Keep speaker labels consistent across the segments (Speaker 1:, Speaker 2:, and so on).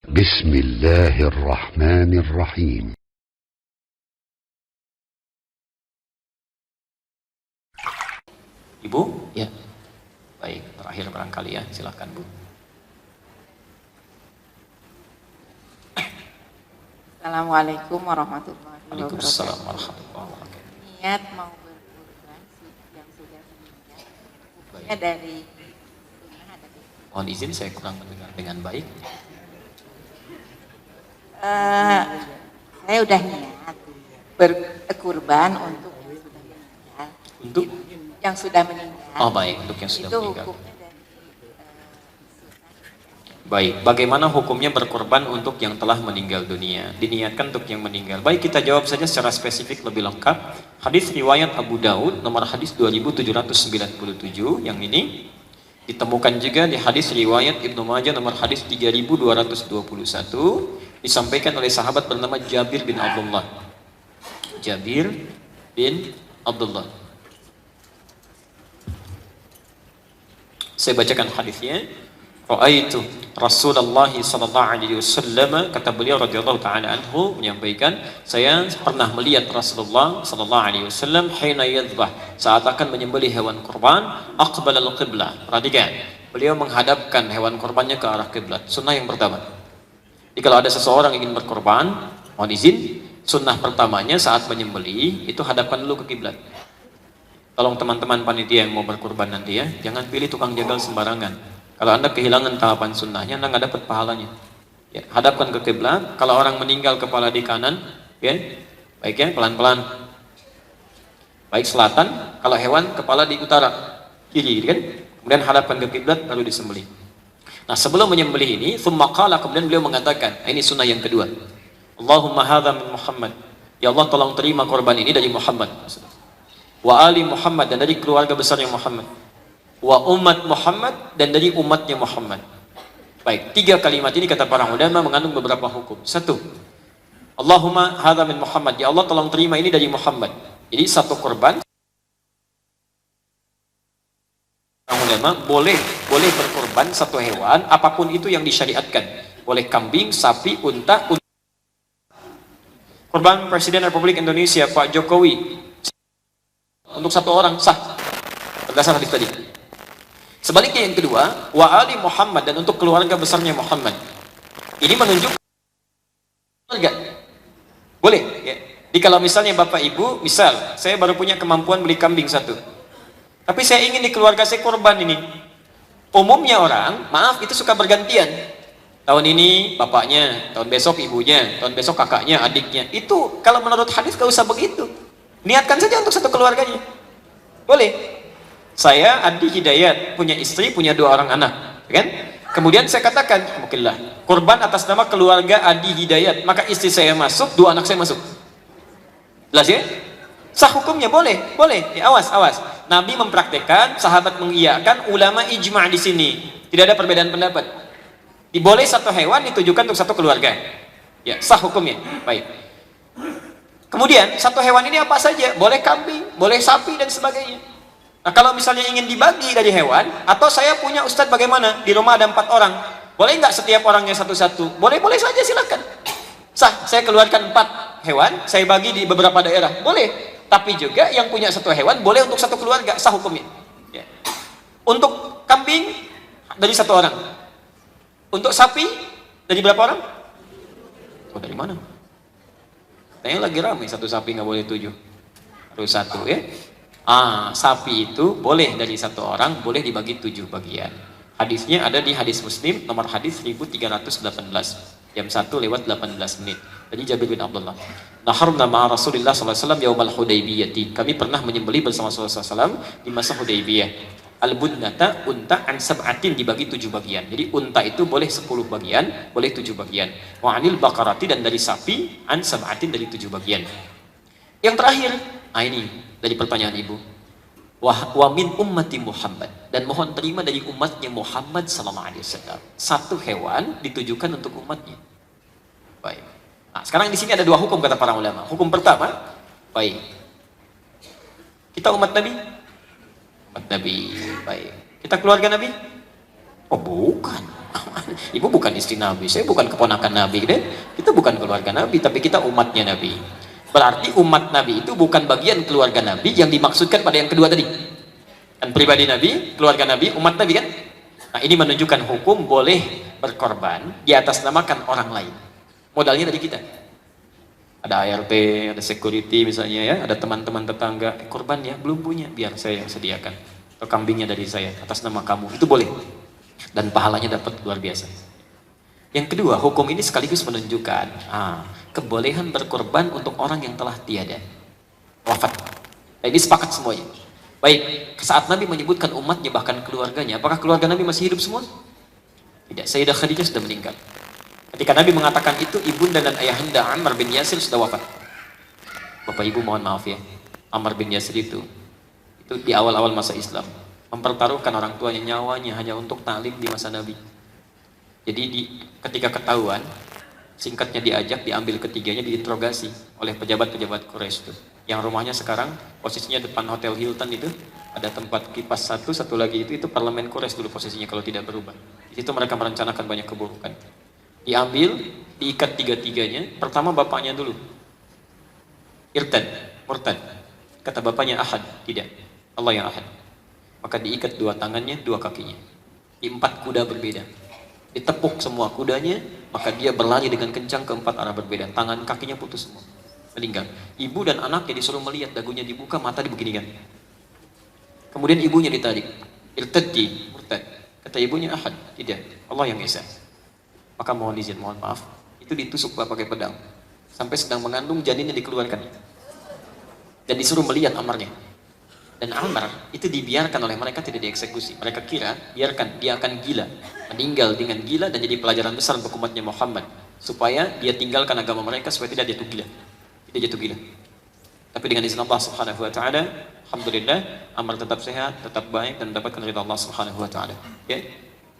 Speaker 1: بسم الله الرحمن الرحيم.
Speaker 2: Ibu, ya. Baik, terakhir barangkali ya, silakan Bu.
Speaker 3: Assalamualaikum warahmatullahi wabarakatuh.
Speaker 2: Waalaikumsalam warahmatullahi wabarakatuh.
Speaker 3: Niat mau berkurban yang sudah meninggal, hukumnya dari sunnah ada di.
Speaker 2: Mohon izin saya kurang mendengar dengan baik.
Speaker 3: Saya udah niat berkurban untuk yang sudah meninggal.
Speaker 2: Untuk?
Speaker 3: Yang sudah meninggal.
Speaker 2: Oh baik, untuk yang sudah
Speaker 3: itu
Speaker 2: meninggal.
Speaker 3: hukumnya dari
Speaker 2: Baik, bagaimana hukumnya berkorban untuk yang telah meninggal dunia? Diniatkan untuk yang meninggal. Baik, kita jawab saja secara spesifik lebih lengkap. Hadis riwayat Abu Daud, nomor hadis 2797, yang ini ditemukan juga di hadis riwayat Ibnu Majah nomor hadis 3221, disampaikan oleh sahabat bernama Jabir bin Abdullah. Jabir bin Abdullah. Saya bacakan hadisnya. Ra'aitu Rasulullah sallallahu alaihi wasallam, kata beliau radhiyallahu taala anhu menyampaikan, saya pernah melihat Rasulullah sallallahu alaihi wasallam hina yadhbah, saat akan menyembelih hewan kurban, aqbala al-qiblah. Perhatikan, beliau menghadapkan hewan kurbannya ke arah kiblat. Sunnah yang pertama. Jadi kalau ada seseorang ingin berkorban, mohon izin, sunnah pertamanya saat menyembelih itu hadapkan dulu ke kiblat. Tolong teman-teman panitia yang mau berkorban nanti ya, jangan pilih tukang jagal sembarangan. Kalau Anda kehilangan tahapan sunnahnya, Anda nggak dapat pahalanya. Ya, hadapkan ke kiblat. Kalau orang meninggal kepala di kanan, ya, baik ya, pelan-pelan. Baik selatan, kalau hewan kepala di utara, kiri, kan? Kemudian hadapkan ke kiblat, lalu disembelih. Nah, sebelum menyembelih ini, tsumma qala, kemudian beliau mengatakan, ini sunnah yang kedua. Allahumma hadza min Muhammad. Ya Allah, tolong terima korban ini dari Muhammad. Wa ali Muhammad, dan dari keluarga besarnya Muhammad. Wa umat Muhammad, dan dari umatnya Muhammad. Baik, tiga kalimat ini kata para ulama mengandung beberapa hukum. Satu, Allahumma hadza min Muhammad, ya Allah tolong terima ini dari Muhammad. Jadi satu korban, para ulama boleh berkorban satu hewan apapun itu yang disyariatkan. Boleh kambing, sapi, unta. Korban Presiden Republik Indonesia Pak Jokowi untuk satu orang sah berdasar hadis tadi. Sebaliknya yang kedua, wa ali Muhammad, dan untuk keluarga besarnya Muhammad. Ini menunjukkan keluarga. Boleh ya. Jadi kalau misalnya Bapak Ibu, misal saya baru punya kemampuan beli kambing satu, tapi saya ingin di keluarga saya korban ini. Umumnya orang, maaf, itu suka bergantian. Tahun ini bapaknya, tahun besok ibunya, tahun besok kakaknya, adiknya. Itu kalau menurut hadis gak usah begitu. Niatkan saja untuk satu keluarganya. Boleh. Saya Adi Hidayat, punya istri, punya 2 orang anak, kan? Kemudian saya katakan, alhamdulillah, korban atas nama keluarga Adi Hidayat, maka istri saya masuk, 2 anak saya masuk. Jelas ya? Sah hukumnya, boleh. Ya, awas. Nabi mempraktekkan, sahabat mengiyakan, ulama ijma' di sini. Tidak ada perbedaan pendapat. Boleh satu hewan ditujukan untuk satu keluarga. Ya, sah hukumnya. Baik. Kemudian satu hewan ini apa saja? Boleh kambing, boleh sapi dan sebagainya. Nah, kalau misalnya ingin dibagi dari hewan, atau saya punya ustadz bagaimana? Di rumah ada 4 orang. Boleh nggak setiap orangnya satu-satu? Boleh saja, silakan. Sah, saya keluarkan 4 hewan, saya bagi di beberapa daerah. Boleh. Tapi juga yang punya satu hewan, boleh untuk satu keluarga, sah hukumnya. Ya. Untuk kambing, dari 1 orang. Untuk sapi, dari berapa orang? Oh, dari mana? Katanya lagi ramai, satu sapi nggak boleh 7. Harus 1 ya. Sapi itu boleh dari 1 orang, boleh dibagi 7 bagian. Hadisnya ada di hadis Muslim nomor hadis 1318, jam 1:18 menit. Dari Jabir bin Abdullah. Naharna ma'a Rasulillah sallallahu alaihi wasallam yaumal Hudaybiyah. Kami pernah menyembelih bersama Rasulullah sallallahu alaihi wasallam di masa Hudaybiyah. Al-budnata, unta an sab'atin, dibagi 7 bagian. Jadi unta itu boleh 10 bagian, boleh 7 bagian. Wa anil baqarati, dan dari sapi an sab'atin, dari 7 bagian. Yang terakhir, ini dari pertanyaan ibu, wa min ummati Muhammad, dan mohon terima dari umatnya Muhammad sallallahu alaihi wasallam. Satu hewan ditujukan untuk umatnya. Baik. Nah, sekarang di sini ada 2 hukum kata para ulama. Hukum pertama, baik. Kita umat Nabi, baik. Kita keluarga Nabi, Oh bukan. Ibu bukan istri Nabi, saya bukan keponakan Nabi, deh. Kita bukan keluarga Nabi, tapi kita umatnya Nabi. Berarti umat Nabi itu bukan bagian keluarga Nabi yang dimaksudkan pada yang kedua tadi. Kan pribadi Nabi, keluarga Nabi, umat Nabi kan? Nah ini menunjukkan hukum boleh berkorban di atas namakan orang lain. Modalnya dari kita. Ada ART, ada security misalnya ya, ada teman-teman tetangga, korban ya belum punya, biar saya yang sediakan. Atau kambingnya dari saya atas nama kamu, itu boleh. Dan pahalanya dapat luar biasa. Yang kedua, hukum ini sekaligus menunjukkan kebolehan berkorban untuk orang yang telah tiada, wafat. Nah, ini sepakat semuanya. Baik, saat Nabi menyebutkan umatnya bahkan keluarganya, apakah keluarga Nabi masih hidup semua? Tidak, Sayyidah Khadijah sudah meninggal. Ketika Nabi mengatakan itu, ibunda dan ayahanda Ammar bin Yasir sudah wafat. Bapak Ibu mohon maaf ya, Ammar bin Yasir itu di awal-awal masa Islam mempertaruhkan orang tuanya, nyawanya hanya untuk ta'lim di masa Nabi. Jadi ketika ketahuan, singkatnya diajak, diambil ketiganya, diinterogasi oleh pejabat-pejabat Quraisy itu. Yang rumahnya sekarang posisinya depan Hotel Hilton itu, ada tempat kipas satu lagi itu parlemen Quraisy dulu posisinya kalau tidak berubah. Di situ mereka merencanakan banyak keburukan. Diambil, diikat tiga-tiganya. Pertama bapaknya dulu, irtad, murtad. Kata bapaknya Ahad, tidak, Allah yang Ahad. Maka diikat dua tangannya, dua kakinya di 4 kuda berbeda, ditepuk semua kudanya, maka dia berlari dengan kencang ke 4 arah berbeda, tangan kakinya putus semua, meninggal. Ibu dan anaknya disuruh melihat, dagunya dibuka, mata dibeginikan. Kemudian ibunya ditarik, irtaddi, murtad. Kata ibunya Ahad, tidak, Allah yang Esa. Maka mohon izin, mohon maaf, itu ditusuk pakai pedang sampai sedang mengandung, janinnya dikeluarkan dan disuruh melihat Ammarnya. Dan Ammar itu dibiarkan oleh mereka, tidak dieksekusi. Mereka kira biarkan dia akan gila, meninggal dengan gila dan jadi pelajaran besar untuk umatnya Muhammad, supaya dia tinggalkan agama mereka, supaya tidak jatuh gila, tidak jatuh gila. Tapi dengan izin Allah Subhanahu Wa Taala, alhamdulillah Ammar tetap sehat, tetap baik dan mendapatkan ridha Allah Subhanahu Wa Taala. Ya.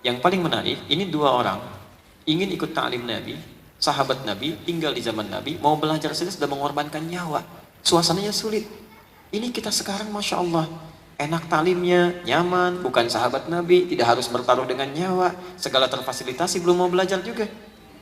Speaker 2: Yang paling menarik, ini 2 orang ingin ikut ta'lim Nabi, sahabat Nabi, tinggal di zaman Nabi, mau belajar saja sudah mengorbankan nyawa. Suasananya sulit. Ini kita sekarang Masya Allah, enak talimnya, nyaman, bukan sahabat Nabi, tidak harus bertaruh dengan nyawa, segala terfasilitasi, belum mau belajar juga.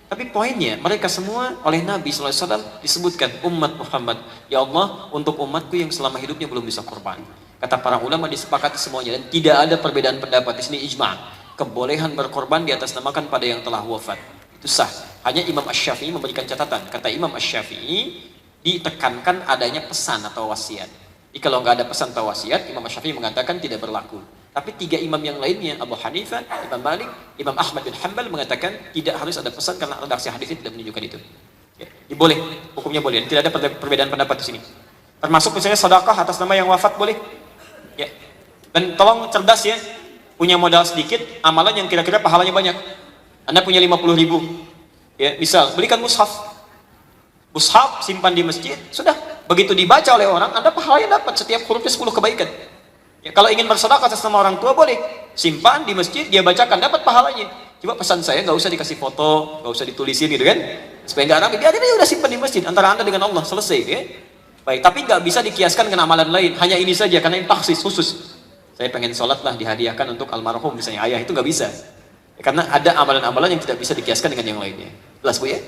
Speaker 2: Tapi poinnya, mereka semua oleh Nabi SAW disebutkan umat Muhammad. Ya Allah, untuk umatku yang selama hidupnya belum bisa korban. Kata para ulama disepakati semuanya, dan tidak ada perbedaan pendapat. Di sini ijma', kebolehan berkorban di atas namakan pada yang telah wafat. Itu sah. Hanya Imam Asy-Syafi'i memberikan catatan. Kata Imam Asy-Syafi'i, ditekankan adanya pesan atau wasiat. Jika kalau nggak ada pesan atau wasiat, Imam Syafi'i mengatakan tidak berlaku. Tapi 3 imam yang lainnya, Abu Hanifah, Imam Malik, Imam Ahmad bin Hanbal mengatakan tidak harus ada pesan karena redaksi hadis tidak menunjukkan itu. Ya, boleh, hukumnya boleh. Tidak ada perbedaan pendapat di sini. Termasuk misalnya sedekah atas nama yang wafat boleh. Ya. Dan tolong cerdas ya, punya modal sedikit, amalan yang kira-kira pahalanya banyak. Anda punya 50.000, ya, misal belikan mushaf, simpan di masjid, sudah. Begitu dibaca oleh orang, Anda pahalanya dapat setiap hurufnya 10 kebaikan. Ya, kalau ingin bersedekah atas nama orang tua boleh, simpan di masjid, dia bacakan, dapat pahalanya. Coba pesan saya, nggak usah dikasih foto, nggak usah ditulisin gitu kan, supaya nggak rame. Dia udah simpan di masjid, antara Anda dengan Allah, selesai. Ya. Baik, tapi nggak bisa dikiaskan dengan amalan lain, hanya ini saja karena ini taksis khusus. Saya pengen sholat lah dihadiahkan untuk almarhum misalnya ayah, itu nggak bisa. Ya, karena ada amalan-amalan yang tidak bisa dikiaskan dengan yang lainnya. Jelas Bu ya?